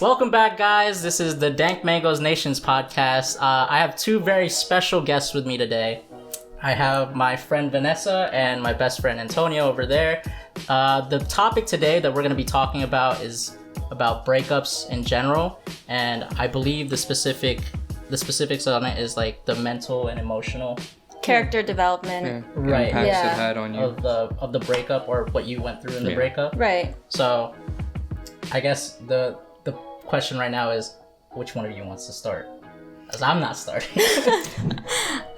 Welcome back, guys. This is the Dank Mangoes Nations podcast. I have two very special guests with me today. I have my friend Vanessa and my best friend Antonio over there. The topic today that we're going to be talking about is about breakups in general, and I believe the specifics on it is like the mental and emotional character development, right? Impacts it had on you of the breakup or what you went through in the breakup, right? So, I guess the question right now is, which one of you wants to start? Because I'm not starting.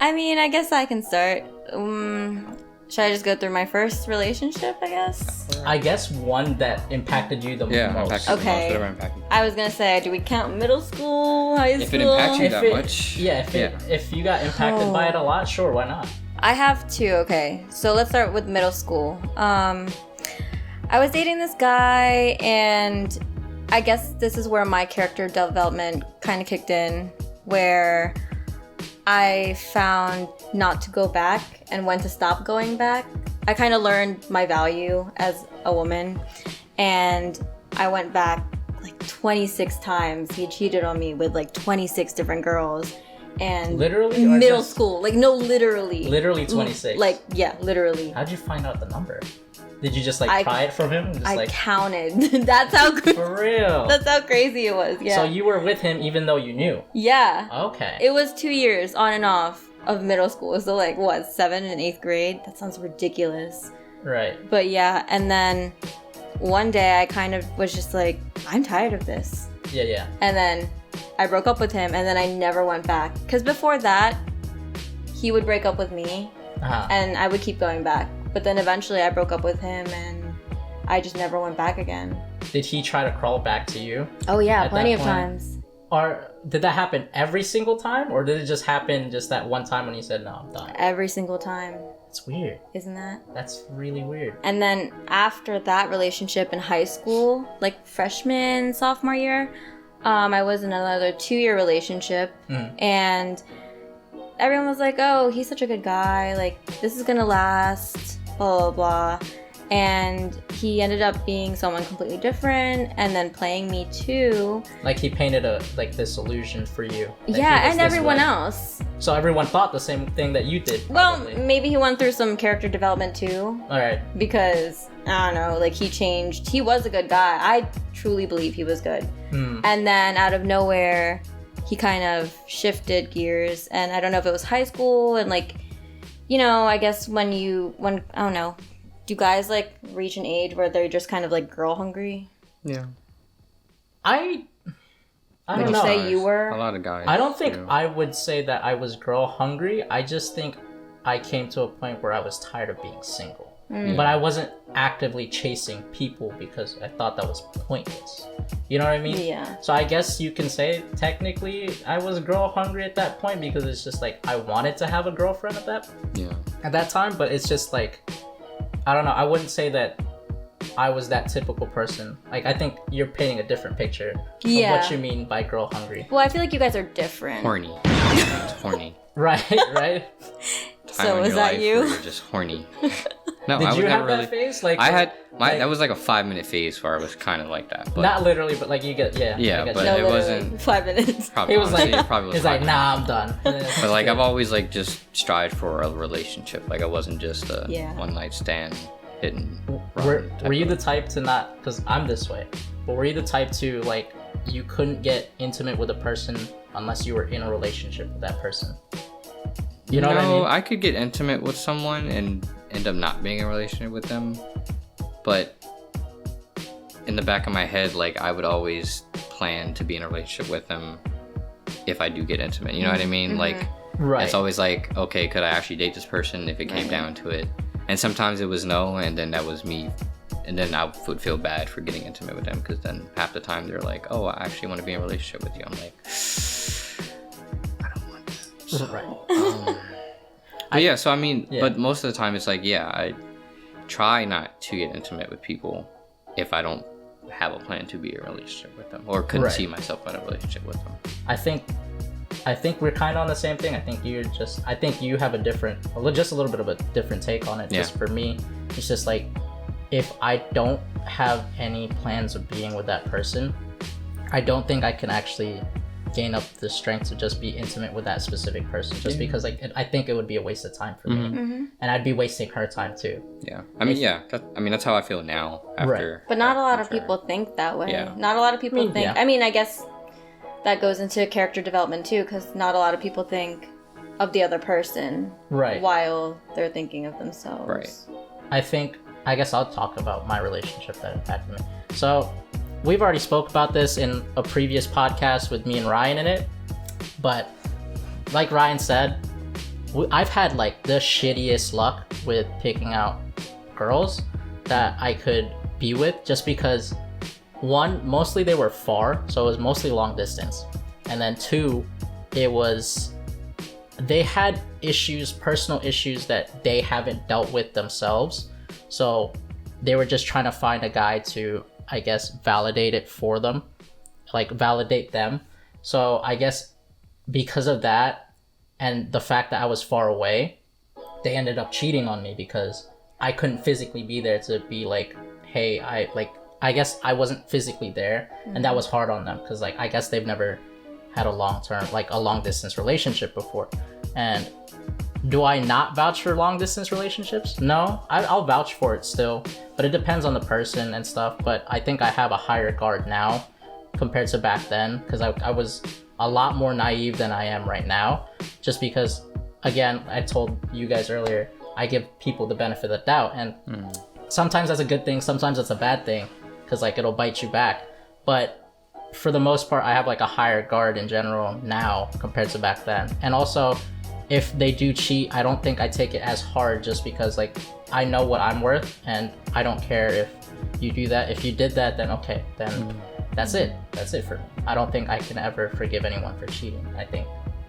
I mean, I guess I can start. Should I just go through my first relationship, I guess? I guess one that impacted you the most. Okay. I was going to say, do we count middle school, high school? If it impacts you that much. If you got impacted by it a lot, sure, why not? I have two, okay. So let's start with middle school. I was dating this guy, and I guess this is where my character development kind of kicked in, where I found not to go back and when to stop going back. I kind of learned my value as a woman, and I went back like 26 times. He cheated on me with like 26 different girls. And literally? Middle school. Like, no, literally. Literally 26? Like, yeah, literally. How'd you find out the number? Did you just like pry it from him? I counted. That's how for real. That's how crazy it was. Yeah. So you were with him even though you knew? Yeah. Okay. It was 2 years on and off of middle school. So like what, 7th and 8th grade? That sounds ridiculous. Right. But yeah, and then one day I kind of was just like, I'm tired of this. Yeah. And then I broke up with him, and then I never went back. Because before that, he would break up with me, and I would keep going back. But then eventually I broke up with him, and I just never went back again. Did he try to crawl back to you? Oh yeah, plenty of times. Or did that happen every single time? Or did it just happen just that one time when you said, no, I'm done? Every single time. It's weird. Isn't that? That's really weird. And then after that relationship in high school, like freshman, sophomore year, I was in another 2-year relationship, and everyone was like, oh, he's such a good guy, like, this is gonna last, blah, blah, blah. And he ended up being someone completely different, and then playing me too. Like, he painted this illusion for you. Yeah, and everyone else. So everyone thought the same thing that you did, probably. Well, maybe he went through some character development too. Alright. Because, I don't know, like, he changed. He was a good guy. I truly believe he was good. And then out of nowhere, he kind of shifted gears. And I don't know if it was high school, and like, you know, I guess when I don't know, do guys like reach an age where they're just kind of like girl hungry? Yeah. I don't know. Would you say you were? A lot of guys. I don't think I would say that I was girl hungry. I just think I came to a point where I was tired of being single. But I wasn't actively chasing people because I thought that was pointless. You know what I mean? Yeah. So I guess you can say technically I was girl hungry at that point because it's just like I wanted to have a girlfriend at that time, but it's just like, I don't know, I wouldn't say that I was that typical person. Like, I think you're painting a different picture of what you mean by girl hungry. Well, I feel like you guys are different. Horny. It's horny. Right? So is that you? You're just horny. No, Did I you was have never that phase? Like, I had that was like a 5-minute phase where I was kind of like that. But not literally, but like you get Yeah, but no, it wasn't 5 minutes. Probably, he was honestly, like, it probably was he's 5 like, minutes. nah, I'm done. But like I've always like just strived for a relationship. Like I wasn't just a one night stand hitting. Were you the type to not? Because I'm this way. But were you the type to like you couldn't get intimate with a person unless you were in a relationship with that person? You know what I mean? I could get intimate with someone and end up not being in a relationship with them, but in the back of my head, like I would always plan to be in a relationship with them if I do get intimate. You know what I mean? Like, it's always like, okay, could I actually date this person if it came down to it? And sometimes it was no, and then that was me, and then I would feel bad for getting intimate with them because then half the time they're like, oh, I actually want to be in a relationship with you. I'm like, I don't want that. So, but so I mean, but most of the time it's like, I try not to get intimate with people if I don't have a plan to be in a relationship with them or couldn't see myself in a relationship with them. I think we're kind of on the same thing. I think you have just a little bit of a different take on it. Just for me, it's just like, if I don't have any plans of being with that person, I don't think I can actually gain up the strength to just be intimate with that specific person, just because like I think it would be a waste of time for me, and I'd be wasting her time too. Yeah, I mean, that's how I feel now. After, but not a lot of people think that way. Yeah. Not a lot of people think. yeah. I mean, I guess that goes into character development too, because not a lot of people think of the other person while they're thinking of themselves. Right. I guess I'll talk about my relationship that impacted me. So we've already spoke about this in a previous podcast with me and Ryan in it, but like Ryan said, I've had like the shittiest luck with picking out girls that I could be with, just because one, mostly they were far, so it was mostly long distance, and then two, they had personal issues that they haven't dealt with themselves, so they were just trying to find a guy to, I guess, validate it for them, like validate them. So I guess because of that and the fact that I was far away, they ended up cheating on me because I couldn't physically be there to be like, hey, I guess I wasn't physically there, and that was hard on them because like I guess they've never had a long distance relationship before. And do I not vouch for long distance relationships? No, I'll vouch for it still, but it depends on the person and stuff. But I think I have a higher guard now compared to back then, because I was a lot more naive than I am right now, just because, again, I told you guys earlier, I give people the benefit of the doubt, and sometimes that's a good thing, sometimes that's a bad thing, because like it'll bite you back. But for the most part, I have like a higher guard in general now compared to back then. And also, if they do cheat, I don't think I take it as hard, just because like I know what I'm worth, and I don't care if you do that. If you did that, then okay, then that's it for me. I don't think I can ever forgive anyone for cheating. I think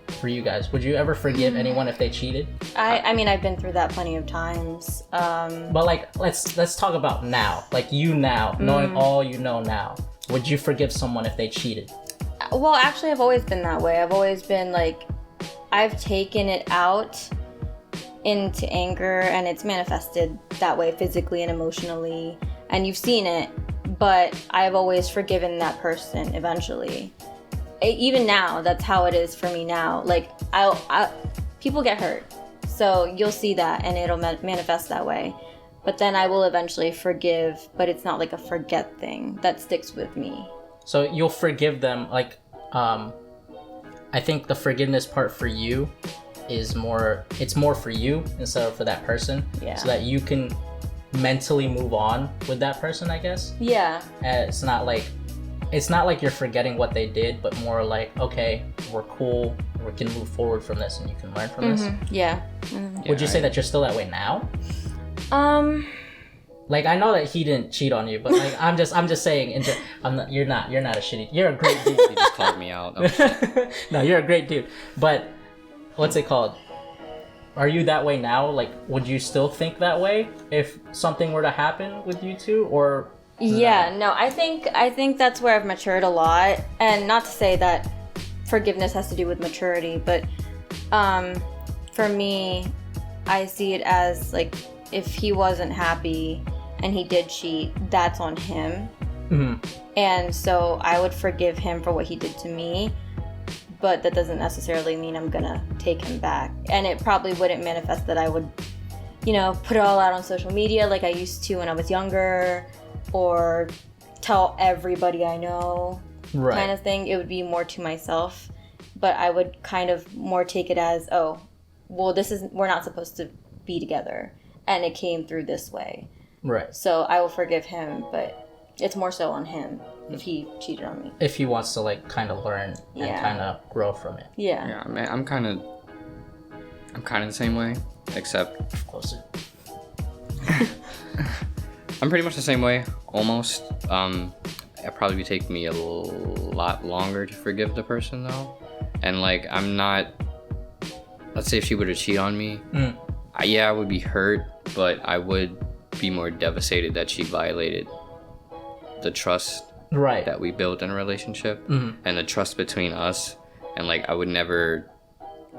for you guys, would you ever forgive anyone if they cheated? I mean, I've been through that plenty of times. But like, let's talk about now, like you now, knowing all you know now, would you forgive someone if they cheated? Well, actually, I've always been that way. I've always been like, I've taken it out into anger, and it's manifested that way physically and emotionally, and you've seen it, but I've always forgiven that person eventually. Even now, that's how it is for me now. Like, people get hurt, so you'll see that, and it'll manifest that way. But then I will eventually forgive, but it's not like a forget thing that sticks with me. So you'll forgive them, like, I think the forgiveness part for you is it's more for you instead of for that person. Yeah. So that you can mentally move on with that person, I guess. Yeah. It's not like you're forgetting what they did, but more like, okay, we're cool, we can move forward from this, and you can learn from this. Yeah. Would you say that you're still that way now? Like, I know that he didn't cheat on you, but like I'm just saying, you're not a shitty. You're a great dude. He just called me out. No, you're a great dude. But what's it called? Are you that way now? Like, would you still think that way if something were to happen with you two, or? Yeah, no, I think that's where I've matured a lot, and not to say that forgiveness has to do with maturity, but for me, I see it as like, if he wasn't happy and he did cheat, that's on him. And so I would forgive him for what he did to me, but that doesn't necessarily mean I'm gonna take him back. And it probably wouldn't manifest that I would, put it all out on social media like I used to when I was younger, or tell everybody I know, kind of thing. It would be more to myself, but I would kind of more take it as, oh, well, we're not supposed to be together, and it came through this way. Right. So I will forgive him, but it's more so on him if he cheated on me. If he wants to like kind of learn and kind of grow from it. Yeah. Yeah, I mean, I'm kind of the same way, except closer. I'm pretty much the same way, almost. It'd probably take me a lot longer to forgive the person though, and like I'm not. Let's say if she were to cheat on me, I would be hurt, but I would be more devastated that she violated the trust that we built in a relationship, and the trust between us, and like I would never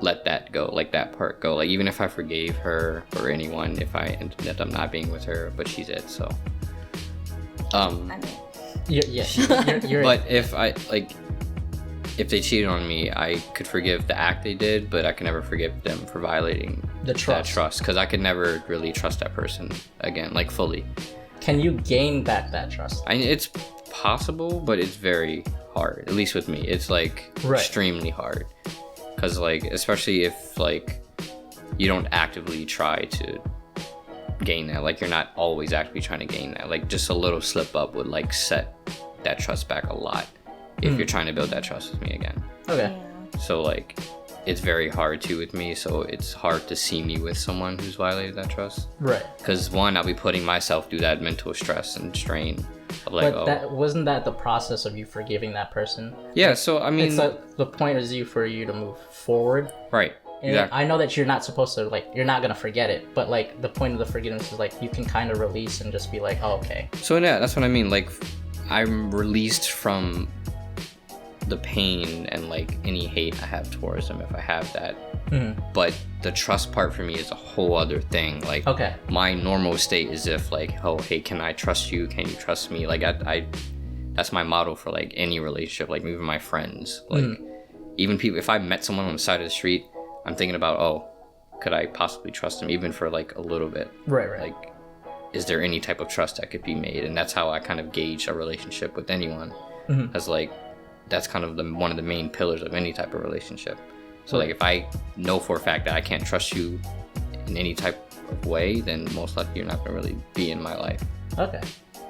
let that go, like that part go, like even if I forgave her or anyone, if I ended up not being with her, but she's it, so You're But if they cheated on me, I could forgive the act they did, but I could never forgive them for violating The trust. that trust, because I could never really trust that person again, like fully. Can you gain back that trust? It's possible, but it's very hard. At least with me, it's like Right. extremely hard, because like especially if like you don't actively try to gain that, like you're not always actively trying to gain that, like just a little slip up would like set that trust back a lot if you're trying to build that trust with me again. Okay. So like it's very hard too with me, so it's hard to see me with someone who's violated that trust, Right. because one, I'll be putting myself through that mental stress and strain of like, But that wasn't that the process of you forgiving that person? yeah, so I mean, It's like the point is for you to move forward. right, And exactly. I know that you're not supposed to, like, you're not gonna forget it, but like the point of the forgiveness is like you can kind of release and just be like, oh, okay. So yeah, that's what I mean, like I'm released from the pain and like any hate I have towards them if I have that. But the trust part for me is a whole other thing. Like, Okay. my normal state is if like, oh hey, can I trust you, can you trust me? Like I that's my motto for like any relationship, like even my friends, like even people, if I met someone on the side of the street, I'm thinking about, oh, could I possibly trust them even for like a little bit? Right. Like, is there any type of trust that could be made? And that's how I kind of gauge a relationship with anyone, as like that's kind of one of the main pillars of any type of relationship. So like if I know for a fact that I can't trust you in any type of way, then most likely you're not gonna really be in my life, Okay.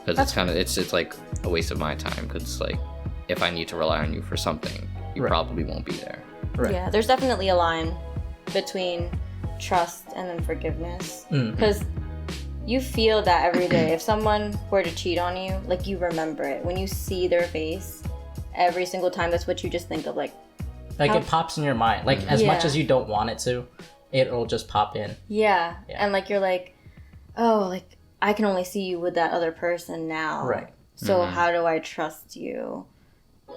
because it's kind of it's like a waste of my time, because it's like if I need to rely on you for something, you Right. probably won't be there. Right. Yeah, there's definitely a line between trust and then forgiveness. Because you feel that every day. If someone were to cheat on you, like you remember it. When you see their face every single time, that's what you just think of, like It pops in your mind. Like as much Yeah. as you don't want it to, it'll just pop in. yeah. Yeah. And like you're like, oh, like I can only see you with that other person now. Right. So how do I trust you?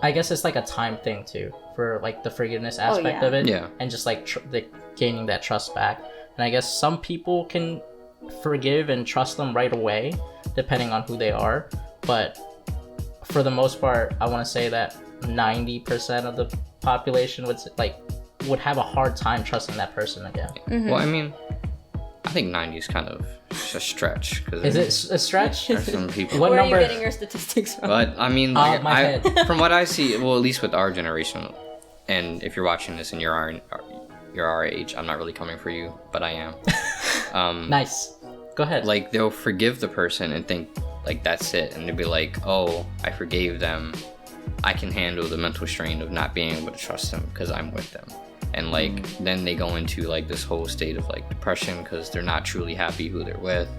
I guess it's like a time thing too, for like the forgiveness aspect yeah. of it. Yeah. And just like gaining that trust back. And I guess some people can forgive and trust them right away, depending on who they are. But for the most part, I want to say that 90% of the population would have a hard time trusting that person again. Well, I mean, I think 90 is kind of a stretch. Cause Is it a stretch? there's some people. What Where number? are you getting your statistics from? But I mean, like, my head. from what I see, well, at least with our generation, and if you're watching this and you're our age, I'm not really coming for you, but I am. Nice. Go ahead. Like they'll forgive the person and think like that's it, and they'll be like, oh, I forgave them. I can handle the mental strain of not being able to trust them because I'm with them. And like then they go into like this whole state of like depression because they're not truly happy who they're with,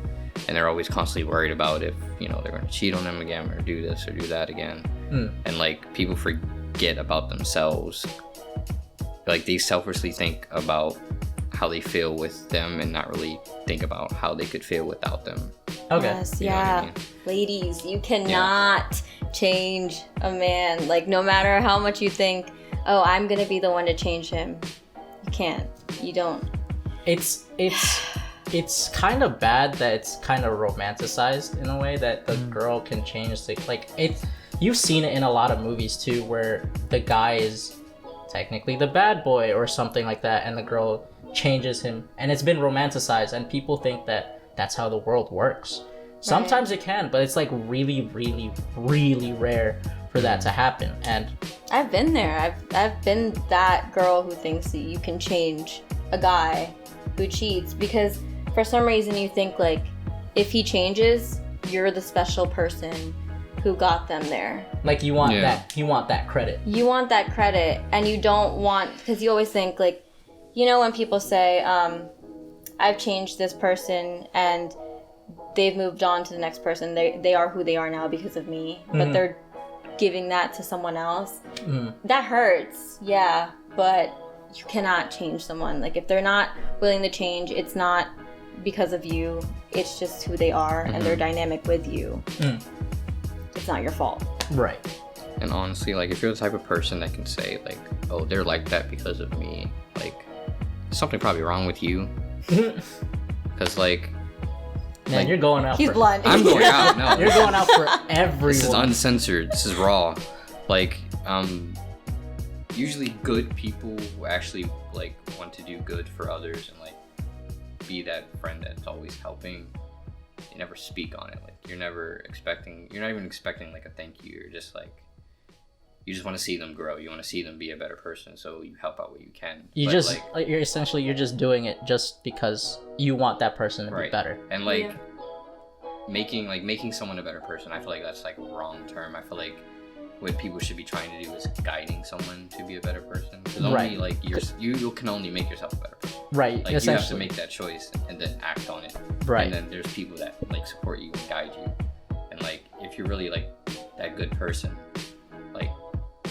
and they're always constantly worried about if they're going to cheat on them again or do this or do that again. And like people forget about themselves, like they selfishly think about how they feel with them and not really think about how they could feel without them. Okay. Yes, You know what I yeah. mean? Ladies, you cannot change a man. Like, no matter how much you think, oh, I'm gonna be the one to change him. You can't. You don't. It's kind of bad that it's kind of romanticized in a way that the girl can change the you've seen it in a lot of movies too, where the guy is technically the bad boy or something like that, and the girl changes him, and it's been romanticized, and people think that that's how the world works. Sometimes it can, but it's like really, really, really rare for that to happen. And I've been there. I've been that girl who thinks that you can change a guy who cheats, because for some reason you think like if he changes, you're the special person who got them there. like you want that credit. You want that credit, and you don't want, because you always think like, when people say, I've changed this person and they've moved on to the next person, they are who they are now because of me, but they're giving that to someone else. That hurts, yeah, but you cannot change someone. Like, if they're not willing to change, it's not because of you, it's just who they are and their dynamic with you. It's not your fault. Right. And honestly, like if you're the type of person that can say like, oh, they're like that because of me, like something probably wrong with you. Because like Man, you're going out. He's blunt. I'm going out. No, You're going out for everyone. This is uncensored. This is raw. Like, usually good people who actually like want to do good for others and like be that friend that's always helping. You never speak on it. Like, you're not even expecting like a thank you. You're just like, you just want to see them grow. You want to see them be a better person. So you help out what you can. You're just doing it just because you want that person to be better. And like making someone a better person, I feel like that's like a wrong term. I feel like what people should be trying to do is guiding someone to be a better person. Because only like you can only make yourself a better person. Right. Like you have to make that choice and then act on it. Right. And then there's people that like support you and guide you. And like if you're really like that good person, like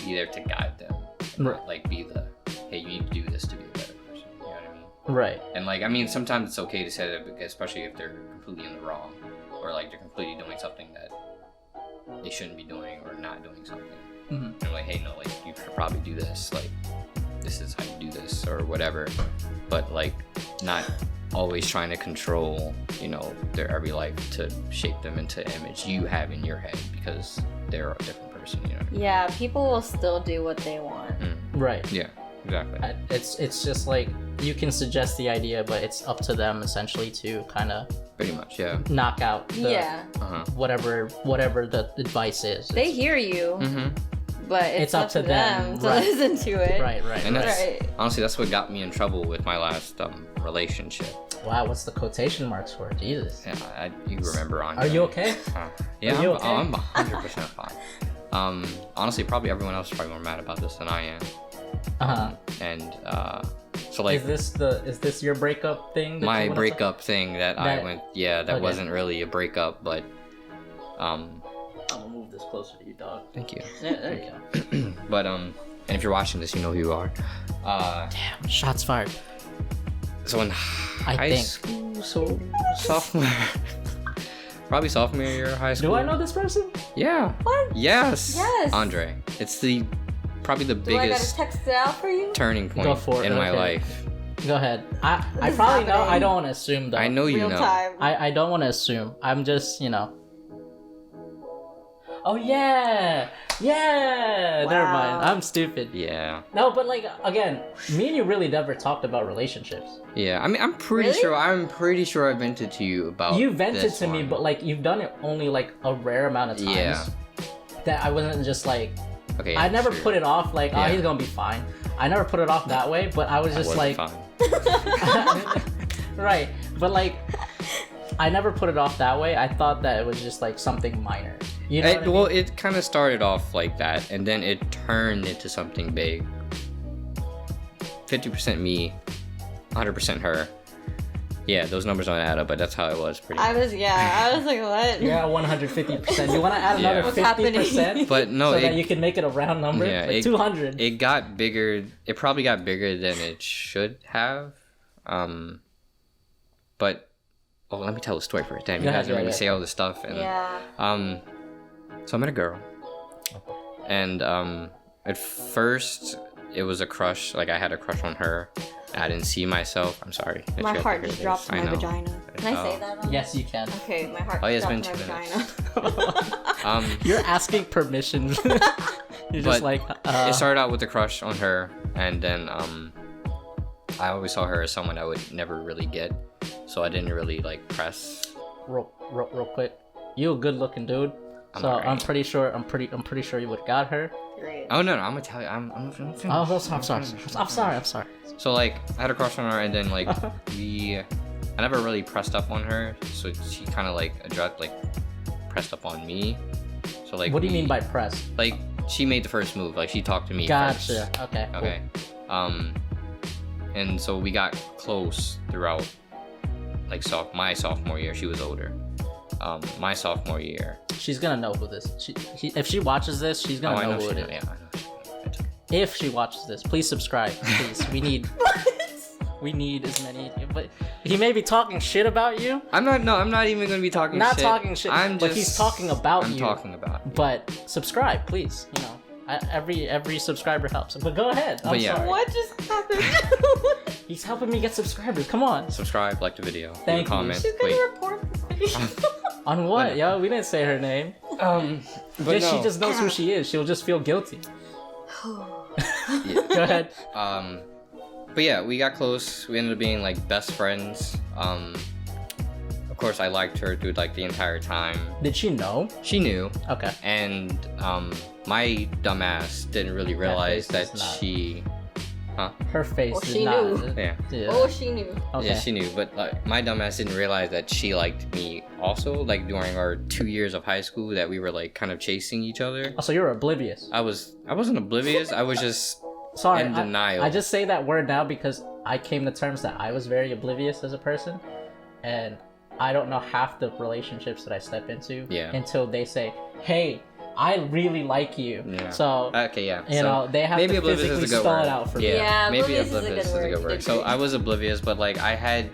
be there to guide them. And not, like be the, hey, you need to do this to be a better person. You know what I mean? Right. And like, I mean, sometimes it's okay to say that, especially if they're completely in the wrong, or like they're completely doing something that they shouldn't be doing, or not doing something. Mm-hmm. And like, hey, no, like you should probably do this. Like, this is how you do this, or whatever. But like, not always trying to control, you know, their every life to shape them into the image you have in your head because they're a different person. You know what I mean? Yeah, people will still do what they want. Right. Yeah. Exactly. It's just like you can suggest the idea, but it's up to them essentially to kind of pretty much, yeah, knock out whatever the advice is. They hear you, but it's up to them to listen to it. Right. And that's, honestly, that's what got me in trouble with my last relationship. Wow, what's the quotation marks for? Jesus. Yeah, you remember on. Are you okay? Yeah, Are you okay? I'm 100% fine. Honestly, probably everyone else is probably more mad about this than I am. So like, is this your breakup thing? My breakup thing that I went, that wasn't really a breakup, but I'm gonna move this closer to you, dog. Thank you. Yeah, there you go. But and if you're watching this, you know who you are. Damn, shots fired. So in high school, so sophomore, probably sophomore year of high school. Do I know this person? Yeah. What? Yes. Andre. It's probably the biggest. I gotta text it out for you? Turning point in my life. Go ahead. I probably know. I don't want to assume though. I know you know. Time. I don't want to assume. I'm just, you know. Oh yeah. Wow. Never mind. I'm stupid. Yeah. No, but like again, me and you really never talked about relationships. Yeah. I mean, I'm pretty sure I vented to you about. You vented to me, but like you've done it only like a rare amount of times. Yeah. That I wasn't just like. Okay. I never put it off like, oh, he's gonna be fine. I never put it off that way, but I was just like, right. But like, I never put it off that way. I thought that it was just like something minor. You know? Well, it kind of started off like that, and then it turned into something big. 50% me, 100% her. Yeah, those numbers don't add up, but that's how it was. Pretty. I was like, what? Yeah, 150%. You want to add another 50%? But no, so that you can make it a round number. Yeah, like 200. It got bigger. It probably got bigger than it should have. But let me tell the story first. Damn, you guys are ready to say all this stuff. And, so I met a girl, and at first it was a crush. Like I had a crush on her. I didn't see myself. I'm sorry. My heart just dropped in my vagina. Can I say that? Yes, you can. Okay, my heart just dropped in my vagina. You're asking permission. You're just like. It started out with a crush on her, and then I always saw her as someone I would never really get, so I didn't really like press. Real quick, you a good-looking dude. So I'm pretty sure you would have got her. Great. Oh no, I'm gonna tell you. I'm sorry. So like, I had a crush on her, and then like I never really pressed up on her, so she kind of like pressed up on me. So like, what do you mean by press? Like she made the first move. Like she talked to me. Gotcha. First. Okay. Okay. Cool. And so we got close throughout like my sophomore year. She was older. My sophomore year. She's gonna know who this. If she watches this, she's gonna know who it is. Yeah, I know. If she watches this, please subscribe. Please, we need. We need as many. But he may be talking shit about you. I'm not even gonna be talking. Not shit. talking shit. But he's talking about you. I'm talking about. You. But subscribe, please. You know, every subscriber helps. But go ahead. I'm sorry. What just happened? He's helping me get subscribers. Come on. Subscribe, like the video, Thank you. comment. She's gonna report this video. On what, yo? We didn't say her name. But She just knows who she is. She'll just feel guilty. Go ahead. But yeah, we got close. We ended up being like best friends. Of course, I liked her through like the entire time. Did she know? She knew. Okay. And my dumbass didn't really realize that she. Her face. Well, is she not. knew. Yeah. Oh, she knew. Okay. Yeah, she knew. But like, my dumbass didn't realize that she liked me also. Like during our 2 years of high school, that we were like kind of chasing each other. Oh, so you were oblivious. I wasn't oblivious. I was just Sorry, in denial. I just say that word now because I came to terms that I was very oblivious as a person, and I don't know half the relationships that I step into until they say, "Hey, I really like you." Yeah. So okay, yeah. you know they have maybe to oblivious physically is a good spell word. it out for me. Yeah, maybe oblivious is a oblivious good is a good word. word. So I was oblivious, but like I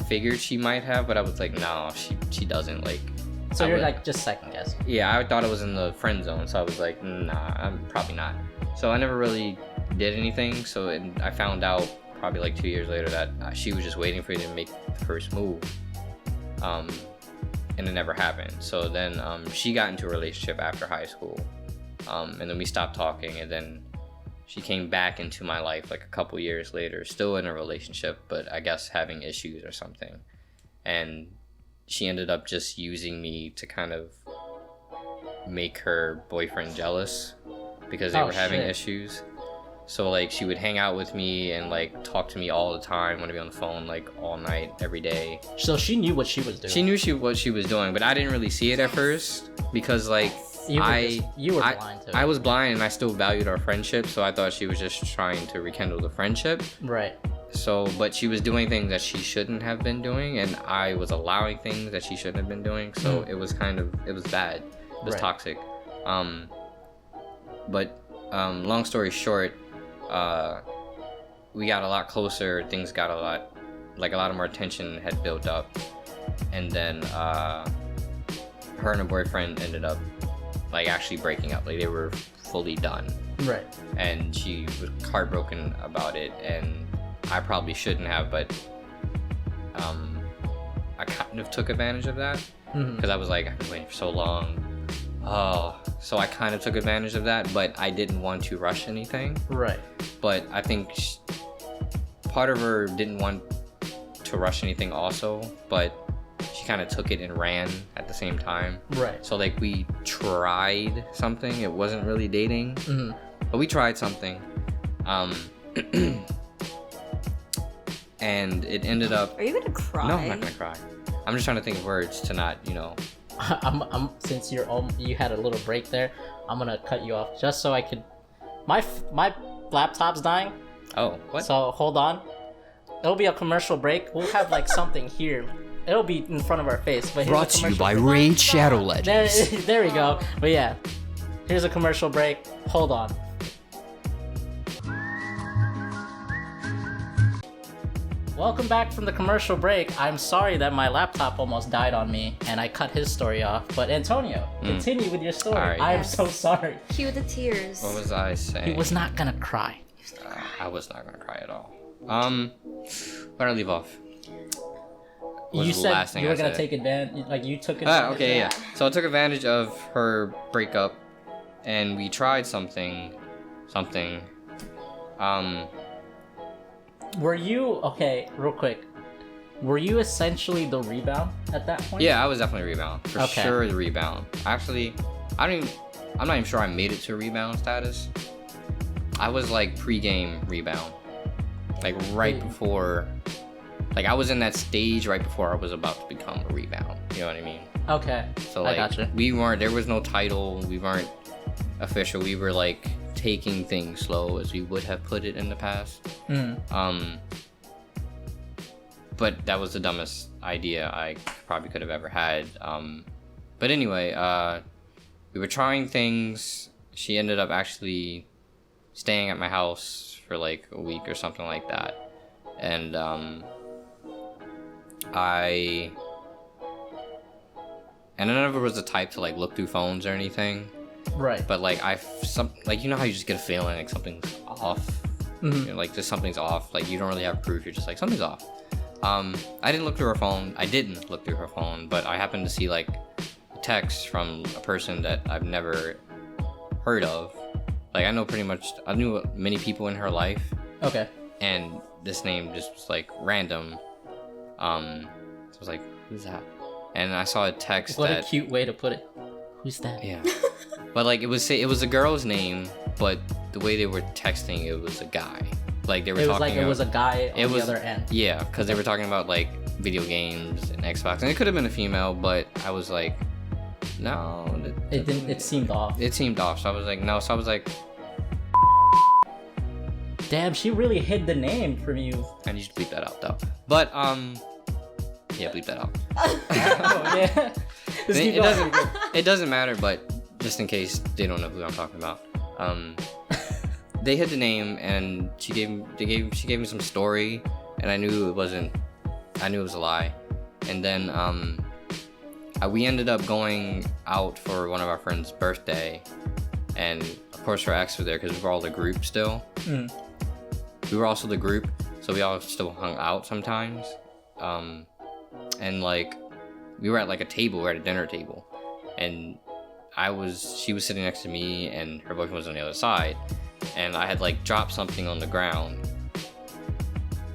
figured she might have, but I was like, no, she doesn't. Like, So I you're would- like just second guessing. Yeah, I thought it was in the friend zone, so I was like, nah, I'm probably not. So I never really did anything. So I found out probably like 2 years later that she was just waiting for me to make the first move, and it never happened. So then she got into a relationship after high school, and then we stopped talking, and then she came back into my life like a couple years later, still in a relationship, but I guess having issues or something, and she ended up just using me to kind of make her boyfriend jealous because they were having issues. So like she would hang out with me and like talk to me all the time, want to be on the phone like all night, every day. So she knew what she was doing. She knew what she was doing, but I didn't really see it at first because like you were blind to it. I was blind and I still valued our friendship, so I thought she was just trying to rekindle the friendship. Right. So, but she was doing things that she shouldn't have been doing, and I was allowing things that she shouldn't have been doing. So it was bad. It was toxic. But long story short, we got a lot closer. Things got a lot more tension had built up, and then her and her boyfriend ended up like actually breaking up. Like they were fully done. Right. And she was heartbroken about it, and I probably shouldn't have, but I kind of took advantage of that because I was like, I've been waiting for so long. So I kind of took advantage of that, but I didn't want to rush anything. Right. But I think part of her didn't want to rush anything also, but she kind of took it and ran at the same time. Right. So like we tried something. It wasn't really dating, but we tried something. And it ended up. Are you gonna cry? No, I'm not gonna cry. I'm just trying to think of words to not, I'm since you had a little break there, I'm gonna cut you off just so I could. My laptop's dying. Oh, what? So hold on. It'll be a commercial break. We'll have like something here. It'll be in front of our face. But here's Brought a to you commercial by break. Raid Shadow Legends. There we go. But yeah, here's a commercial break. Hold on. Welcome back from the commercial break. I'm sorry that my laptop almost died on me and I cut his story off. But Antonio, continue with your story. All right. I'm so sorry. Cue the tears. What was I saying? He was not gonna cry. I was not gonna cry at all. Where did I leave off? What You was the last said thing you were I gonna said? take advantage, like you took advantage. Okay, yeah. So I took advantage of her breakup, and we tried something. Were you okay? Real quick, were you essentially the rebound at that point? Yeah, I was definitely a rebound. For Okay. sure, the rebound. Actually, I'm not even sure I made it to rebound status. I was like pre-game rebound. Like right before, like I was in that stage right before I was about to become a rebound. You know what I mean? Okay. So I like gotcha. there was no title. We weren't official. We were like taking things slow as we would have put it in the past. But that was the dumbest idea I probably could have ever had. But anyway, we were trying things. She ended up actually staying at my house for like a week or something like that. And I never was the type to like look through phones or anything. Right. But like you know how you just get a feeling like something's off. You know, like just something's off. Like you don't really have proof. You're just like something's off. I didn't look through her phone. I didn't look through her phone, but I happened to see like a text from a person that I've never heard of. Like I knew many people in her life. Okay. And this name just was like random. So I was like, who's that? And I saw a text. What a cute way to put it. Who's that? Yeah. But like it was a girl's name, but the way they were texting, it was a guy. Like they were It was talking. like it was a guy on the other end. Yeah, because they were talking about like video games and Xbox, and it could have been a female, but I was like, no. It didn't. It seemed off. It seemed off, so I was like, no. So I was like, damn, she really hid the name from you. I need you to bleep that out though. But yeah, bleep that out. Oh, yeah. It doesn't matter, but just in case they don't know who I'm talking about. They hid the name, and she gave me some story, and I knew it was a lie. And then we ended up going out for one of our friends' birthday, and of course her ex was there because we were all the group still. We were also the group, so we all still hung out sometimes. And like we were at like a table, we were at a dinner table, and she was sitting next to me, and her boyfriend was on the other side, and I had like dropped something on the ground,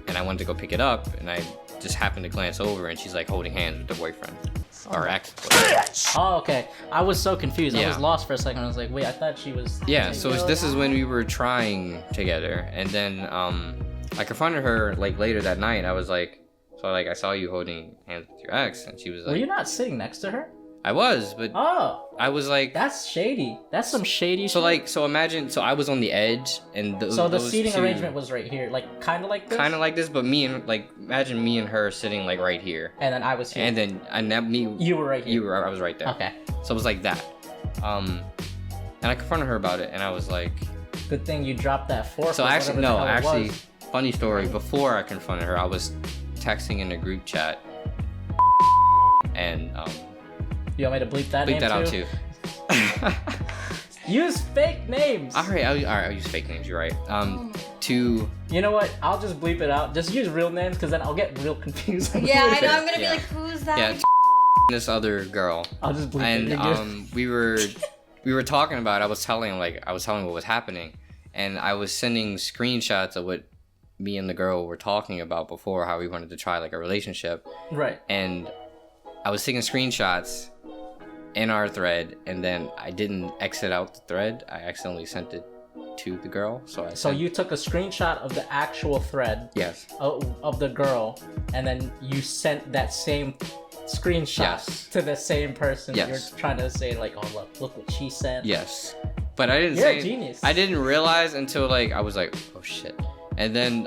and I went to go pick it up, and I just happened to glance over, and she's like holding hands with the boyfriend, or ex. Oh, okay. I was so confused. Yeah. I was lost for a second. I was like, wait, I thought she was. Yeah. So this is when we were trying together, and then I confronted her like later that night. I was like, I saw you holding hands with your ex, and she was like, were you not sitting next to her? I was, but I was like, that's shady. That's some shady shit. So imagine, I was on the edge, and the seating arrangement was right here, like kind of like this. Kind of like this, but imagine me and her sitting like right here, and then I was here, and then me. You were right here. I was right there. Okay. So it was like that, and I confronted her about it, and I was like, good thing you dropped that fork. So funny story. Before I confronted her, I was texting in a group chat, and you want me to bleep that name out too? Use fake names. All right, I'll use fake names. You're right. You know what? I'll just bleep it out. Just use real names, because then I'll get real confused. Yeah, I know. I'm gonna be like, who's that? Yeah, this other girl. I'll just bleep it. And we were talking about it. I was telling what was happening, and I was sending screenshots of what me and the girl were talking about before, how we wanted to try like a relationship. Right. And I was taking screenshots in our thread, and then I didn't exit out the thread. I accidentally sent it to the girl. So you took a screenshot of the actual thread. Yes. Of the girl, and then you sent that same screenshot to the same person. Yes. You're trying to say like, oh look what she sent. Yes. But I didn't You're a genius. I didn't realize until like I was like, oh shit. And then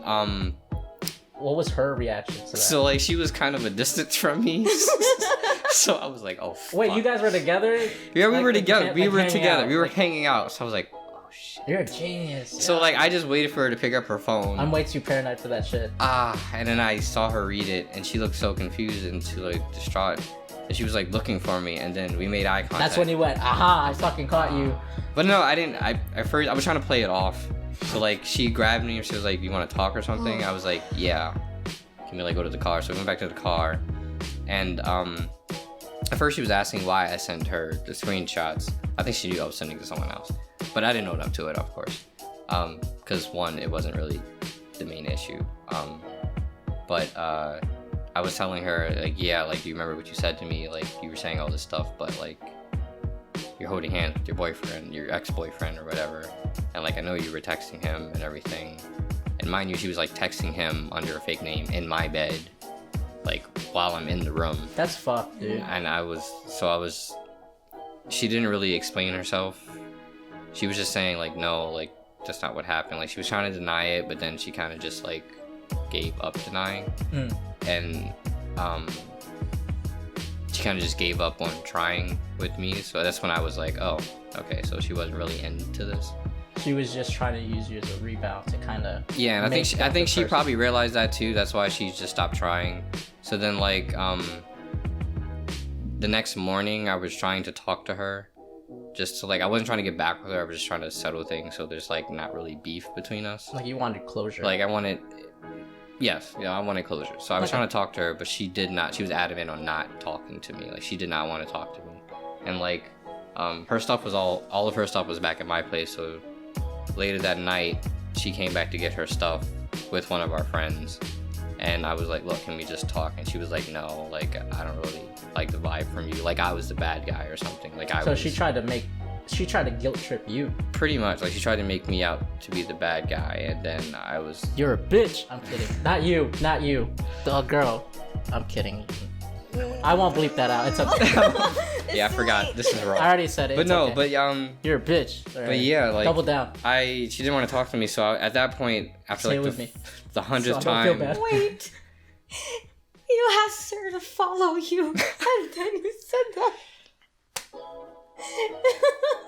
what was her reaction to that? So like she was kind of a distance from me. So I was like, oh fuck. Wait, you guys were together? Yeah, we were together. We were together. We were hanging out. So I was like, oh shit. You're a genius. So like I just waited for her to pick up her phone. I'm way too paranoid for that shit. And then I saw her read it, and she looked so confused and too like distraught. And she was like looking for me, and then we made eye contact. That's when you went, aha, I fucking caught you. But no, I didn't. At first I was trying to play it off. So like she grabbed me and she was like, "You want to talk or something?" I was like, "Yeah." Can we like go to the car? So we went back to the car, and at first she was asking why I sent her the screenshots. I think she knew I was sending to someone else, but I didn't own up to it, of course, because one, it wasn't really the main issue. But I was telling her like, yeah, like, do you remember what you said to me? Like, you were saying all this stuff, but like, you're holding hands with your boyfriend, your ex-boyfriend or whatever. And like, I know you were texting him and everything. And mind you, she was like texting him under a fake name in my bed, like while I'm in the room. That's fucked, dude. And she didn't really explain herself. She was just saying like, no, like that's not what happened. Like she was trying to deny it, but then she kind of just like gave up denying. And she kind of just gave up on trying with me. So that's when I was like, oh, okay, so she wasn't really into this. She was just trying to use you as a rebound to kind of. Yeah, and I think she probably realized that too. That's why she just stopped trying. So then like the next morning I was trying to talk to her, just to like, I wasn't trying to get back with her. I was just trying to settle things so there's like not really beef between us. Like you wanted closure. Like I wanted Yes, yeah, I wanted closure. So I was trying to talk to her, but she did not. She was adamant on not talking to me. Like, she did not want to talk to me. And like, her stuff was all of her stuff was back at my place. So later that night, she came back to get her stuff with one of our friends. And I was like, look, can we just talk? And she was like, no, like, I don't really like the vibe from you. Like, I was the bad guy or something. Like, she tried to guilt trip you. Pretty much. Like, she tried to make me out to be the bad guy. And then I was... You're a bitch. I'm kidding. Not you. The girl. I'm kidding. I won't bleep that out. It's okay. Yeah, I forgot. This is wrong. I already said it. But it's no, okay. but you're a bitch. Right. But yeah, like, double down. She didn't want to talk to me, so at that point, after Stay like with me. the 100th So time, Wait. You asked her to follow you, and then you said that.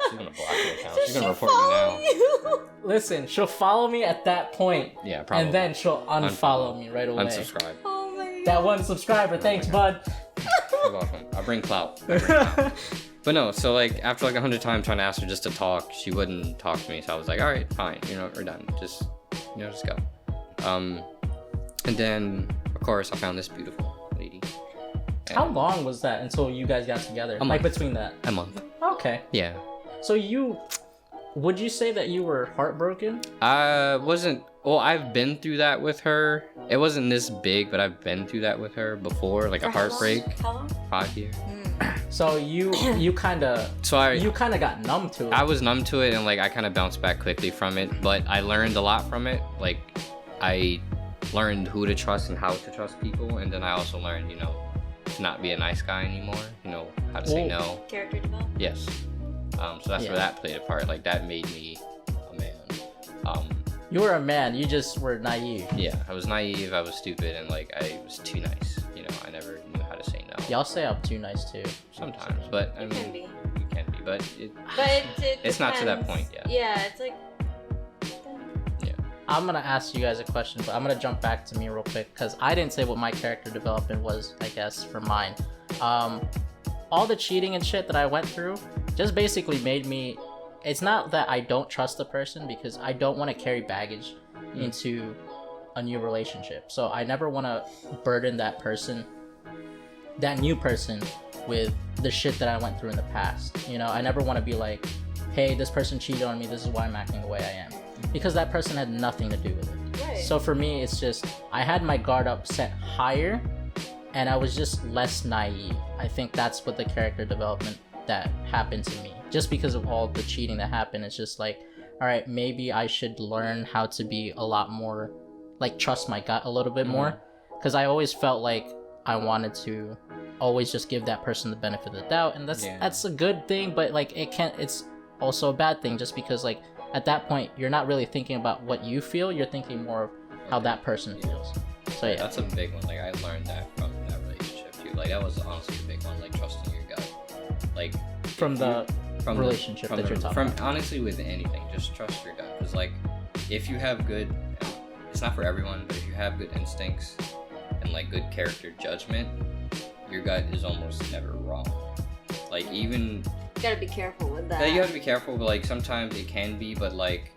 she's gonna block your account. She's gonna report you now. You? Listen, she'll follow me at that point. Yeah, probably. And then she'll unfollow me right away. Unsubscribe. Oh my god. That one subscriber. Thanks, bud. You're welcome. I bring clout. But no, so like after like 100 times trying to ask her just to talk, she wouldn't talk to me. So I was like, all right, fine, we're done. Just go. And then of course I found this beautiful lady. How long was that until you guys got together? Like between that? A month. Okay. Yeah. So would you say that you were heartbroken? Wasn't. Well, I've been through that with her. It wasn't this big, but I've been through that with her before, like a heartbreak. How long? 5 years. So you kind of got numb to it. I was numb to it, and like I kind of bounced back quickly from it. But I learned a lot from it. Like I learned who to trust and how to trust people, and then I also learned, to not be a nice guy anymore. How to say no. Character development. Yes. So that's where that played a part. Like that made me a man. You were a man. You just were naive. Yeah, I was naive. I was stupid, and like I was too nice. I never knew how to say no. Y'all say I'm too nice too. Sometimes, but I mean, Can be. you can be, but It's not to that depends. point yet. Yeah, it's like. Yeah. I'm gonna ask you guys a question, but I'm gonna jump back to me real quick because I didn't say what my character development was. I guess for mine, all the cheating and shit that I went through just basically made me. It's not that I don't trust the person because I don't want to carry baggage into a new relationship. So I never want to burden that new person, with the shit that I went through in the past. I never want to be like, hey, this person cheated on me. This is why I'm acting the way I am. Because that person had nothing to do with it. Right. So for me, it's just, I had my guard up set higher and I was just less naive. I think that's what the character development that happened to me. Just because of all the cheating that happened, it's just like, all right, maybe I should learn how to be a lot more, like, trust my gut a little bit more. Because I always felt like I wanted to always just give that person the benefit of the doubt, and that's a good thing, but like it's also a bad thing, just because like at that point you're not really thinking about what you feel, you're thinking more of how that person feels. So yeah, that's a big one. Like I learned that from that relationship too. Like that was honestly a big one. Like trusting your gut. Like from the relationship that you're talking about. Honestly, with anything, just trust your gut. Because like if you have good, it's not for everyone, but if you have good instincts and like good character judgment, your gut is almost never wrong. Like even You gotta be careful with that. yeah, you have to be careful, but like sometimes it can be, but like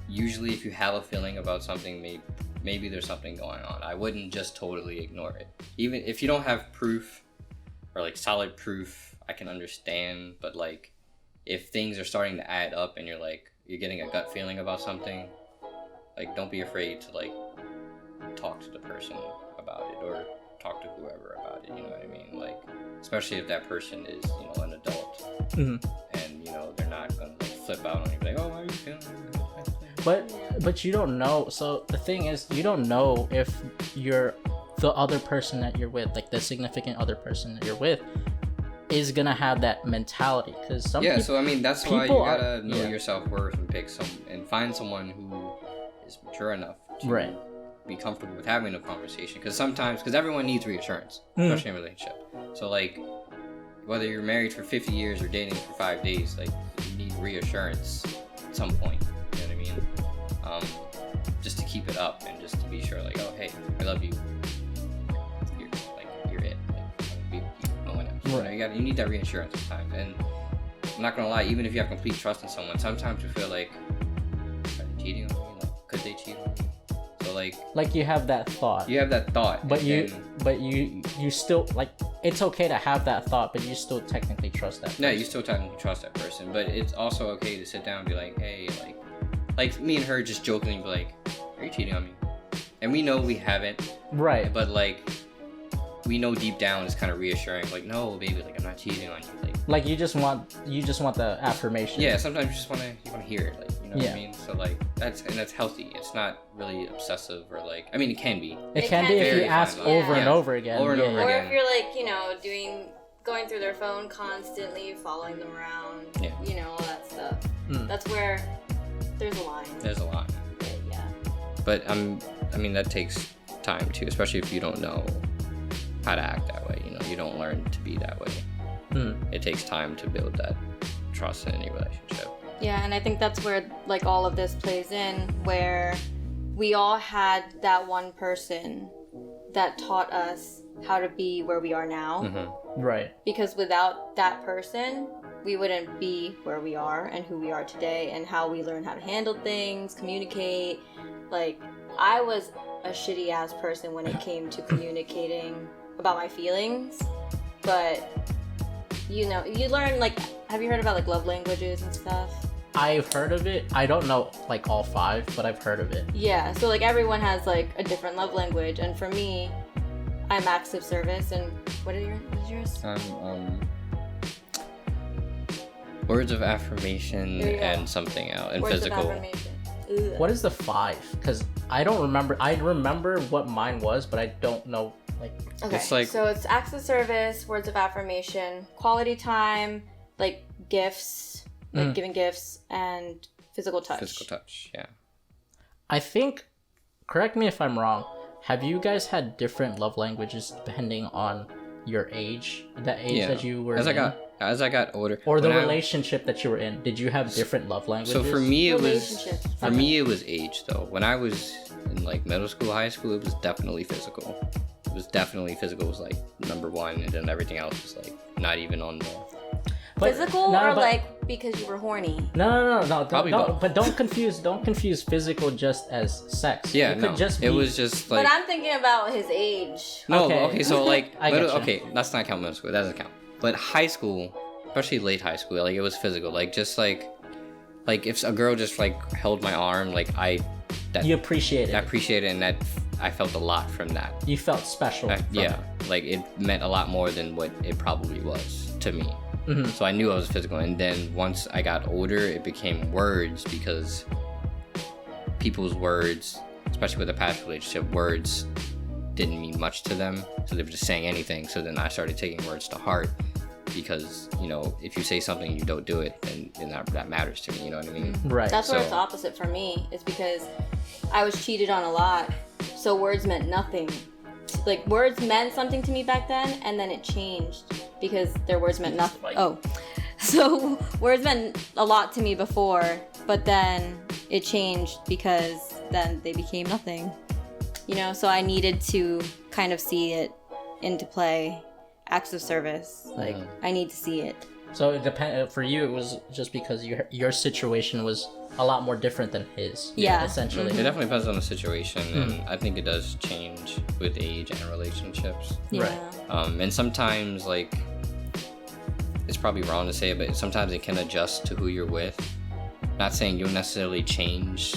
usually if you have a feeling about something, maybe there's something going on. I wouldn't just totally ignore it. Even if you don't have proof or like solid proof, I can understand, but like if things are starting to add up and you're getting a gut feeling about something, like don't be afraid to like talk to the person about it or talk to whoever about it, you know what I mean? Like especially if that person is, an adult, and they're not gonna like flip out on you like, oh, how are you feeling? But you don't know. So the thing is, you don't know if the other person that you're with, like the significant other person that you're with, is gonna have that mentality. Because so I mean that's why you gotta know your self-worth and find someone who is mature enough to be comfortable with having a conversation. Because everyone needs reassurance, especially in a relationship. So like whether you're married for 50 years or dating for 5 days, like you need reassurance at some point. You know what I mean? Just to keep it up and just to be sure, like, oh hey, I love you. You're it. Like, no one else. You need that reassurance sometimes. And I'm not gonna lie, even if you have complete trust in someone, sometimes you feel like, are they cheating on me? Like, could they cheat on me? So like you have that thought. you have that thought, But and you still like it's okay to have that thought, but you still technically trust that person. no, you still technically trust that person, but it's also okay to sit down and be like, hey, like me and her just jokingly be like, are you cheating on me? And we know we haven't, Right. but like we know deep down it's kind of reassuring, like, no, baby, like I'm not cheating on you, Like you just want the affirmation. yeah. Sometimes you just want to hear it, like, you know what Yeah. I mean. So like that's healthy. It's not really obsessive or like, I mean, it can be. It can be if you Very ask fine over line. and Yeah. over again. Over and over Or again. if you're like, you know, going through their phone constantly, following them around, Yeah. you know, all that stuff. Mm. That's where there's a line. There's a lot, Yeah. but I mean that takes time too, especially if you don't know how to act that way. You know, you don't learn to be that way. It takes time to build that trust in any relationship. Yeah, and I think that's where like all of this plays in, where we all had that one person that taught us how to be where we are now. Mm-hmm. Right. Because without that person, we wouldn't be where we are and who we are today and how we learn how to handle things, communicate. Like, I was a shitty ass person when it came to communicating about my feelings, but you know, you learn, like, have you heard about like love languages and stuff? I've heard of it. I don't know like all 5, but I've heard of it. Yeah, so like everyone has like a different love language, and for me, I'm acts of service. And what is yours? Words of affirmation There you go. and something else, and Words physical. of affirmation. Ugh. What is the 5? Because I don't remember. I remember what mine was, but I don't know. Like, Okay, It's like- so it's acts of service, words of affirmation, quality time, like gifts, like giving gifts, and physical touch. Physical touch, yeah. I think. Correct me if I'm wrong. Have you guys had different love languages depending on your age, the age Yeah. that you were As in, I got older, or the when I- relationship that you were in? Did you have different love languages? So for me, it was Relationships. for me it was age though. When I was in like middle school, high school, it was definitely physical. It was definitely physical was like number one, and then everything else was like not even on the. But- Physical no, or but- like because you were horny? No. Probably Don't, both. but don't confuse physical just as sex. Yeah, it no. could just be. It was just like But I'm thinking about his age. no. Okay. Okay, so like I middle, get you. okay, that's not count middle school. That doesn't count. But high school, especially late high school, like it was physical. Like just like if a girl just like held my arm, like You appreciate it. I appreciate it, and that I felt a lot from that. You felt special. from Yeah, it. like it meant a lot more than what it probably was to me. Mhm. So I knew I was physical, and then once I got older, it became words because people's words, especially with a past relationship, words didn't mean much to them, so they were just saying anything. So then I started taking words to heart because, you know, if you say something and you don't do it, then that matters to me. You know what I mean? Right. That's where So- it's opposite for me. Is because I was cheated on a lot, so words meant nothing. Like words meant something to me back then, and then it changed because their words meant nothing. Oh, so words meant a lot to me before, but then it changed because then they became nothing. You know, so I needed to kind of see it into play. Acts of service, like I need to see it. So it depend for you. It was just because your situation was a lot more different than his. Yeah. Essentially. It definitely depends on the situation, and I think it does change with age and relationships. Yeah. Right. And sometimes, like, it's probably wrong to say it, but sometimes it can adjust to who you're with. Not saying you'll necessarily change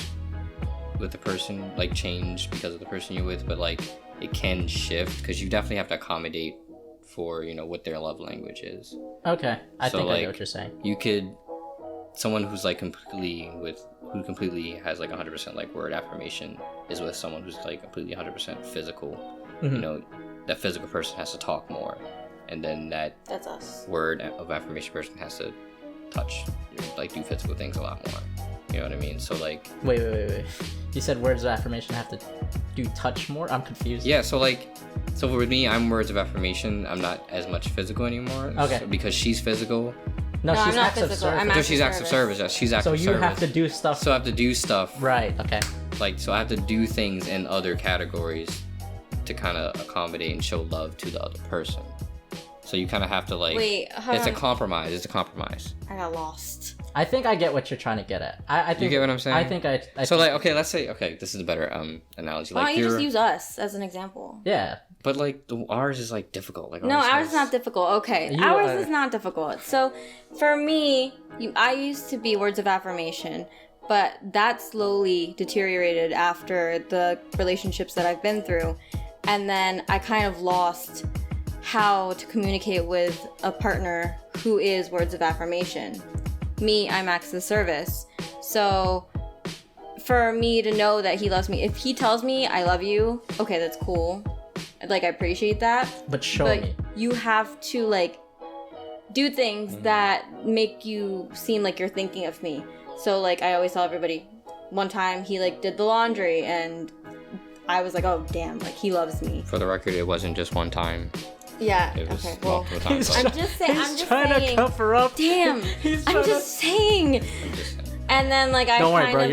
with the person, like change because of the person you're with, but like it can shift because you definitely have to accommodate for, you know, what their love language is. Okay. I So, think I like, know what you're saying. You could, someone who's like who completely has like 100% like word affirmation is with someone who's like completely 100% physical. You know, that physical person has to talk more, and then that That's us. word of affirmation person has to touch, like do physical things a lot more. You know what I mean? So like, Wait. You said words of affirmation have to do touch more? I'm confused. yeah. So with me, I'm words of affirmation. I'm not as much physical anymore. Okay. So because she's physical. No, No, she's I'm not acts of physical. service. I'm Because she's acts of service. service. Yeah, she's acts So of you service. have to do stuff. So I have to do stuff. Right. Okay. Like, so I have to do things in other categories to kind of accommodate and show love to the other person. So you kind of have to like. Wait, hold It's a on. compromise. It's a compromise. I got lost. I think I get what you're trying to get at. I think you get what I'm saying? I think I So think, like, okay, let's say, okay, this is a better analogy. Why Like don't you just use us as an example? yeah. but like ours is like difficult. Like No, ours is not difficult. Okay, ours is not difficult. So, for me, I used to be words of affirmation, but that slowly deteriorated after the relationships that I've been through, and then I kind of lost how to communicate with a partner who is words of affirmation. Me, I'm acts of service. So, for me to know that he loves me, if he tells me I love you, okay, that's cool. Like, I appreciate that. But show But me. you have to, like, do things that make you seem like you're thinking of me. So, like, I always tell everybody, one time he, like, did the laundry, and I was like, oh, damn, like, he loves me. For the record, it wasn't just one time. Yeah, It was okay, well, multiple times. He's I'm just saying, He's trying to cover up. damn, He's I'm trying just saying. I'm just saying. And then, like, I Don't worry, kind bro. of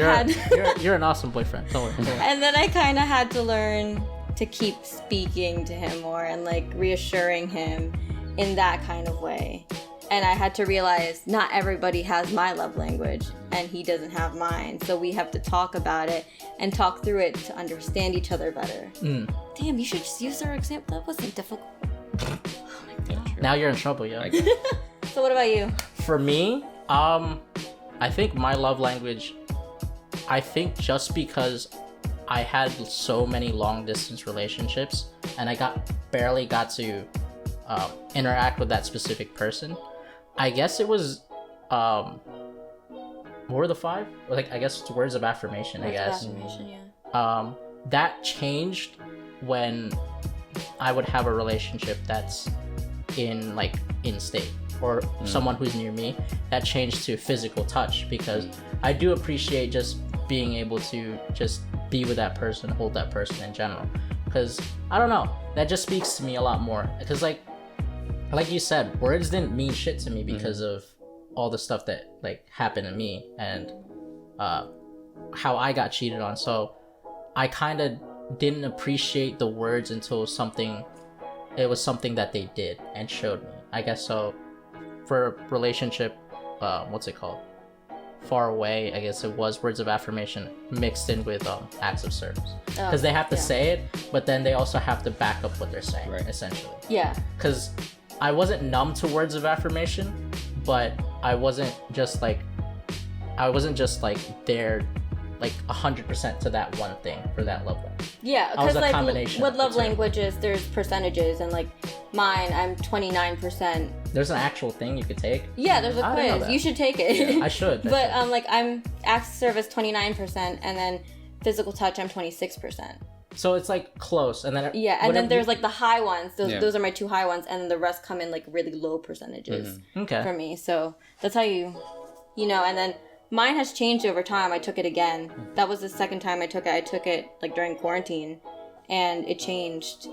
You're, had... you're an awesome boyfriend. Don't worry. Don't worry. And then I kind of had to learn to keep speaking to him more and like reassuring him in that kind of way. And I had to realize not everybody has my love language and he doesn't have mine. So we have to talk about it and talk through it to understand each other better. Damn, you should just use our example. That wasn't difficult. Oh my Yeah, god. true. Now you're in trouble, yo. I get it. So what about you? For me, I think my love language, I think just because I had so many long distance relationships and I barely got to interact with that specific person, I guess it was what were the 5? Like, I guess it's words of affirmation, I guess. Affirmation, yeah. That changed when I would have a relationship that's in state or someone who's near me. That changed to physical touch because I do appreciate just being able to just be with that person, hold that person in general, because I don't know, that just speaks to me a lot more, because like you said, words didn't mean shit to me because of all the stuff that like happened to me and how I got cheated on. So I kind of didn't appreciate the words until it was something that they did and showed me, I guess. So for a relationship, what's it called, far away, I guess it was words of affirmation mixed in with acts of service, because they have to say it, but then they also have to back up what they're saying, Right. essentially. Yeah. Because I wasn't numb to words of affirmation, but I wasn't just like there like 100% to that one thing for that love language. Yeah, I was because a like combination with of the love two. languages, there's percentages, and like mine, I'm 29%. There's an actual thing you could take. Yeah, there's a I didn't know quiz. that. You should take it. I should. But like I'm acts of service 29%, and then physical touch I'm 26%. So it's like close, and then Yeah, and then there's like the high ones. Yeah. Those are my 2 high ones, and then the rest come in like really low percentages okay. for me. So that's how you know. And then mine has changed over time. I took it again. That was the second time I took it. I took it like during quarantine, and it changed.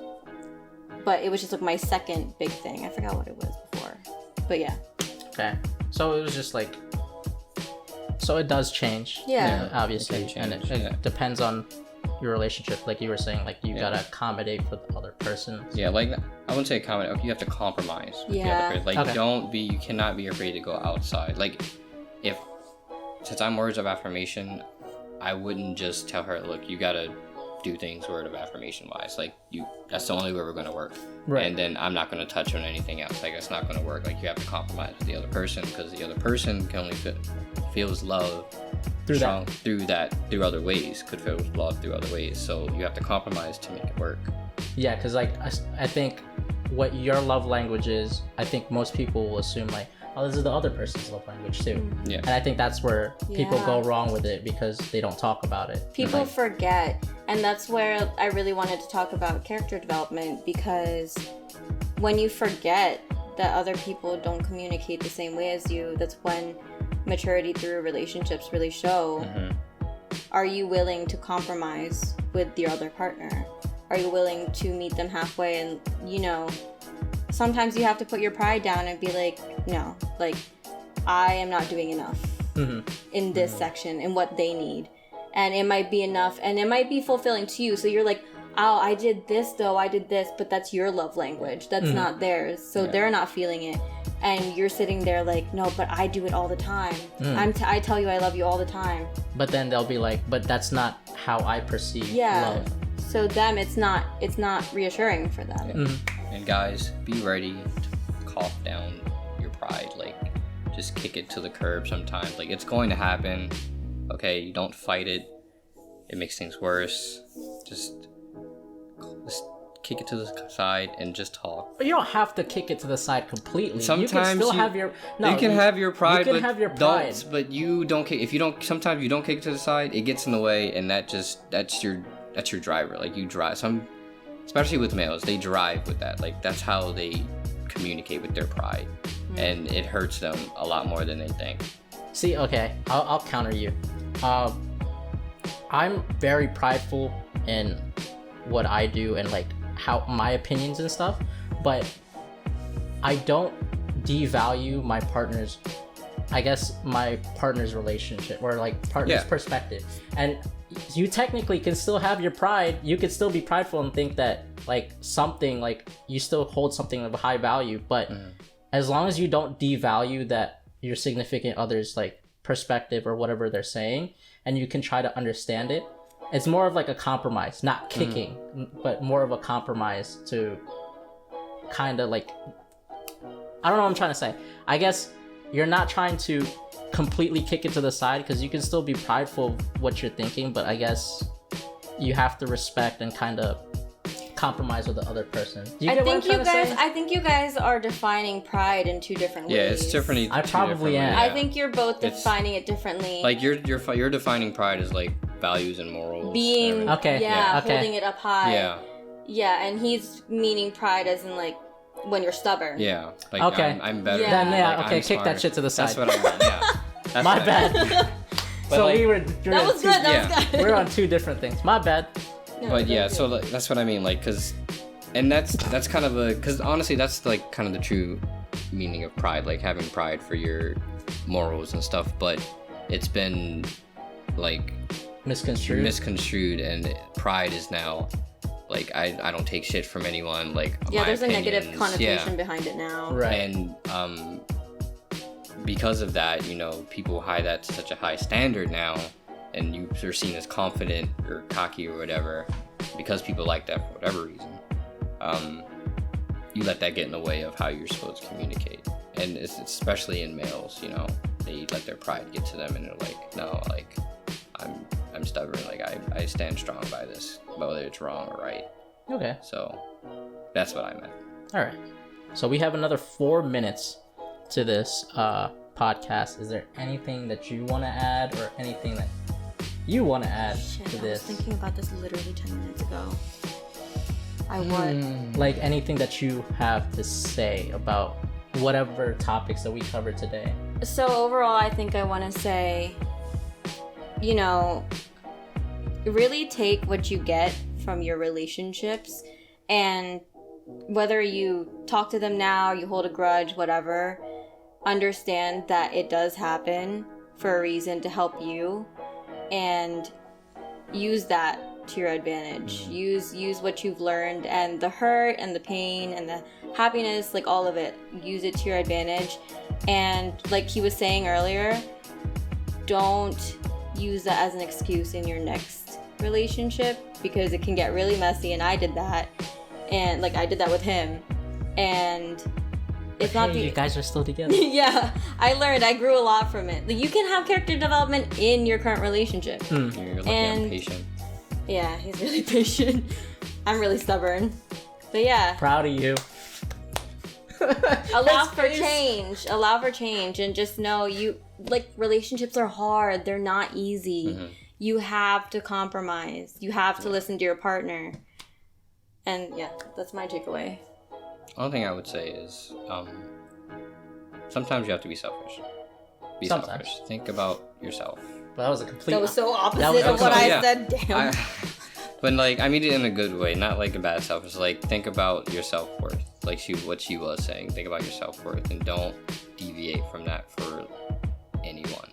But it was just like my second big thing. I forgot what it was before. But yeah. Okay. So it was just like. So it does change. Yeah. Obviously, It can and change, it yeah. depends on your relationship. Like you were saying, like you gotta accommodate for the other person. Yeah, like I wouldn't say accommodate. You have to compromise. With the Yeah. other person. Like Okay. you cannot be afraid to go outside. Like since I'm words of affirmation, I wouldn't just tell her, look, you gotta do things word of affirmation wise. Like that's the only way we're gonna work. Right. And then I'm not gonna touch on anything else. Like it's not gonna work. Like you have to compromise with the other person because the other person can only feels love Through through other ways. Could feel love through other ways. So you have to compromise to make it work. Yeah, because like I think what your love language is, I think most people will assume like, oh, this is the other person's love language too. Yeah. And I think that's where people Yeah. go wrong with it because they don't talk about it. People Like, forget, and that's where I really wanted to talk about character development, because when you forget that other people don't communicate the same way as you, that's when maturity through relationships really show. Are you willing to compromise with your other partner? Are you willing to meet them halfway? And sometimes you have to put your pride down and be like, no, like I am not doing enough in this section and what they need. And it might be enough and it might be fulfilling to you. So you're like, oh, I did this, but that's your love language. That's not theirs. So they're not feeling it. and you're sitting there like, no, but I do it all the time. I tell you I love you all the time. But then they'll be like, but that's not how I perceive love. So them, it's not reassuring for them. Yeah. And guys, be ready to cough down your pride. Like, just kick it to the curb sometimes. Like, it's going to happen. Okay, you don't fight it. It makes things worse. Just kick it to the side and just talk. But you don't have to kick it to the side completely. Sometimes you can still have your you can have your pride, but you don't kick. If you don't, sometimes you don't kick it to the side. It gets in the way, and that's your driver. Like, you drive especially with males, they drive with that. Like, that's how they communicate with their pride, and it hurts them a lot more than they think. See, okay, I'll counter you. I'm very prideful in what I do and like how my opinions and stuff, but I don't devalue my partner's relationship or like partner's perspective. And you technically can still have your pride. You could still be prideful and think that like something, like you still hold something of a high value, but as long as you don't devalue that your significant other's like perspective or whatever they're saying, and you can try to understand it, it's more of like a compromise, not kicking, but more of a compromise to kind of like, I don't know what I'm trying to say. I guess you're not trying to completely kick it to the side, because you can still be prideful of what you're thinking, but I guess you have to respect and kind of compromise with the other person. Do you get what I'm trying to say? I think you guys are defining pride in two different ways. Yeah, it's different. I probably am. Yeah. I think you're both defining it differently. Like you're defining pride as like values and morals. Being holding it up high. Yeah. Yeah, and he's meaning pride as in like when you're stubborn. Yeah. Like I'm better. Yeah. Then like, okay, kick that shit to the side. That's what I meant. Yeah. That's My bad. But So like, That was good. That was good. we're on two different things. My bad. No, but yeah, thank so you. like, that's what I mean, like, and that's kind of because honestly, that's like kind of the true meaning of pride, like having pride for your morals and stuff. But it's been like misconstrued, and pride is now like I don't take shit from anyone. Like there's a negative opinions. connotation behind it now. Right. And because of that, people high that to such a high standard now, and you're seen as confident or cocky or whatever, because people like that for whatever reason. You let that get in the way of how you're supposed to communicate, and it's especially in males. They let their pride get to them, and they're like, no, like I'm stubborn. Like I stand strong by this, whether it's wrong or right. Okay. So that's what I meant. All right. So we have another 4 minutes to this podcast. Is there anything that you want to add, or anything that you want to add to this? I was thinking about this literally 10 minutes ago. I would. Like anything that you have to say about whatever topics that we covered today. So overall, I think I want to say, really take what you get from your relationships, and whether you talk to them now, you hold a grudge, whatever, understand that it does happen for a reason to help you, and use that to your advantage. Use what you've learned, and the hurt and the pain and the happiness, like all of it, use it to your advantage. And like he was saying earlier, don't use that as an excuse in your next relationship, because it can get really messy, and I did that, and like I did that with him, and it's not you guys are still together. Yeah, I grew a lot from it. Like, you can have character development in your current relationship. You're lucky I'm patient. Yeah, he's really patient. I'm really stubborn. But yeah. Proud of you. Allow for change, and just know relationships are hard. They're not easy. Mm-hmm. You have to compromise. You have to listen to your partner. And yeah, that's my takeaway. One thing I would say is sometimes you have to be selfish. Selfish. Think about yourself. But that was a complete... That was so opposite was of what I said. Yeah. Damn. But like, I mean it in a good way, not like a bad selfish. Like, think about your self-worth. Like what she was saying. Think about your self-worth, and don't deviate from that for anyone.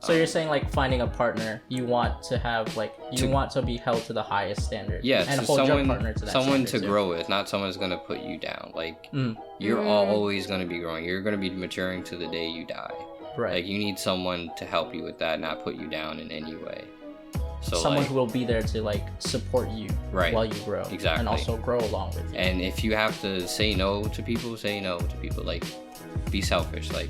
So you're saying like finding a partner, you want to have like want to be held to the highest standard. Yeah, and so hold your partner to that someone to standard, grow with, not someone who's gonna put you down. Like you're always gonna be growing. You're gonna be maturing to the day you die. Right. Like you need someone to help you with that, not put you down in any way. So someone like, who will be there to like support you while you grow. Exactly. And also grow along with you. And if you have to say no to people, say no to people. Like be selfish. Like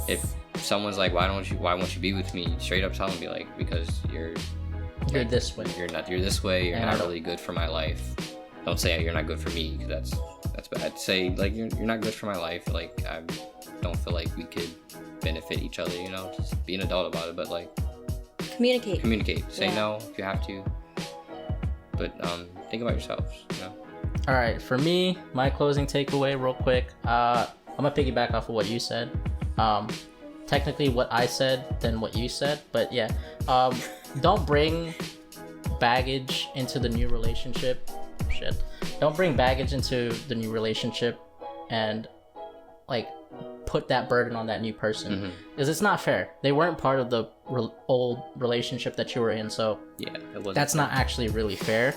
if someone's like, why won't you be with me? Straight up tell them, be like, because you're this way. You're this way. You're not really good for my life. Don't say you're not good for me, because that's bad. Say like you're not good for my life. Like I don't feel like we could benefit each other. You know, just be an adult about it. But like communicate. Say no if you have to. But think about yourselves. You know. All right, for me, my closing takeaway, real quick. I'm gonna piggyback off of what you said. Technically what I said than what you said, but yeah. Don't bring baggage into the new relationship. Don't bring baggage into the new relationship and like put that burden on that new person, because it's not fair. They weren't part of the old relationship that you were in, so yeah, that's not actually really fair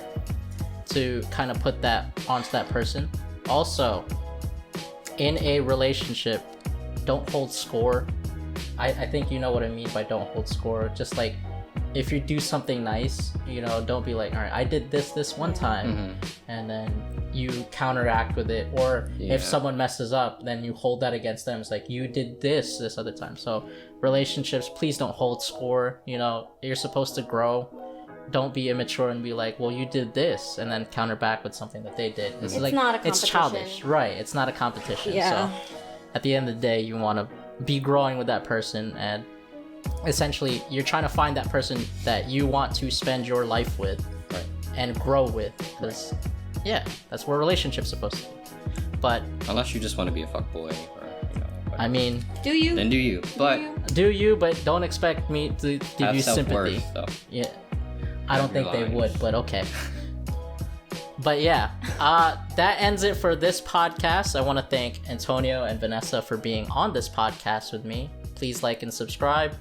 to kind of put that onto that person. Also, in a relationship, don't hold score. I think you know what I mean by don't hold score. Just like if you do something nice, you know, don't be like, all right, I did this one time, and then you counteract with it. Or if someone messes up, then you hold that against them. It's like, you did this other time. So relationships, please don't hold score. You know, you're supposed to grow. Don't be immature and be like, well, you did this, and then counter back with something that they did. It's like, not a competition. It's childish, right? It's not a competition. Yeah. So at the end of the day, you want to be growing with that person, and essentially you're trying to find that person that you want to spend your life with, right, and grow with, because that's where relationships supposed to be. But unless you just want to be a fuckboy, or you know, I mean, do you? Then do you? But do you? But don't expect me to give you sympathy. Though. Yeah, I don't think they would, but okay. But that ends it for this podcast. I want to thank Antonio and Vanessa for being on this podcast with me. Please like and subscribe.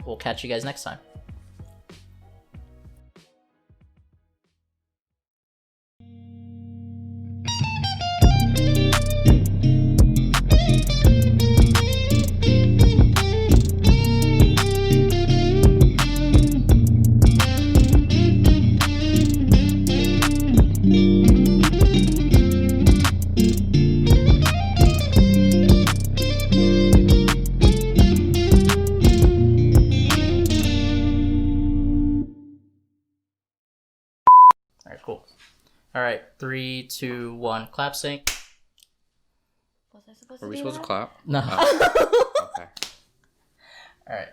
We'll catch you guys next time. Cool. All right, 3, 2, 1, clap sync. Was I supposed Were to we do supposed that? to clap? No. Oh. Okay. All right.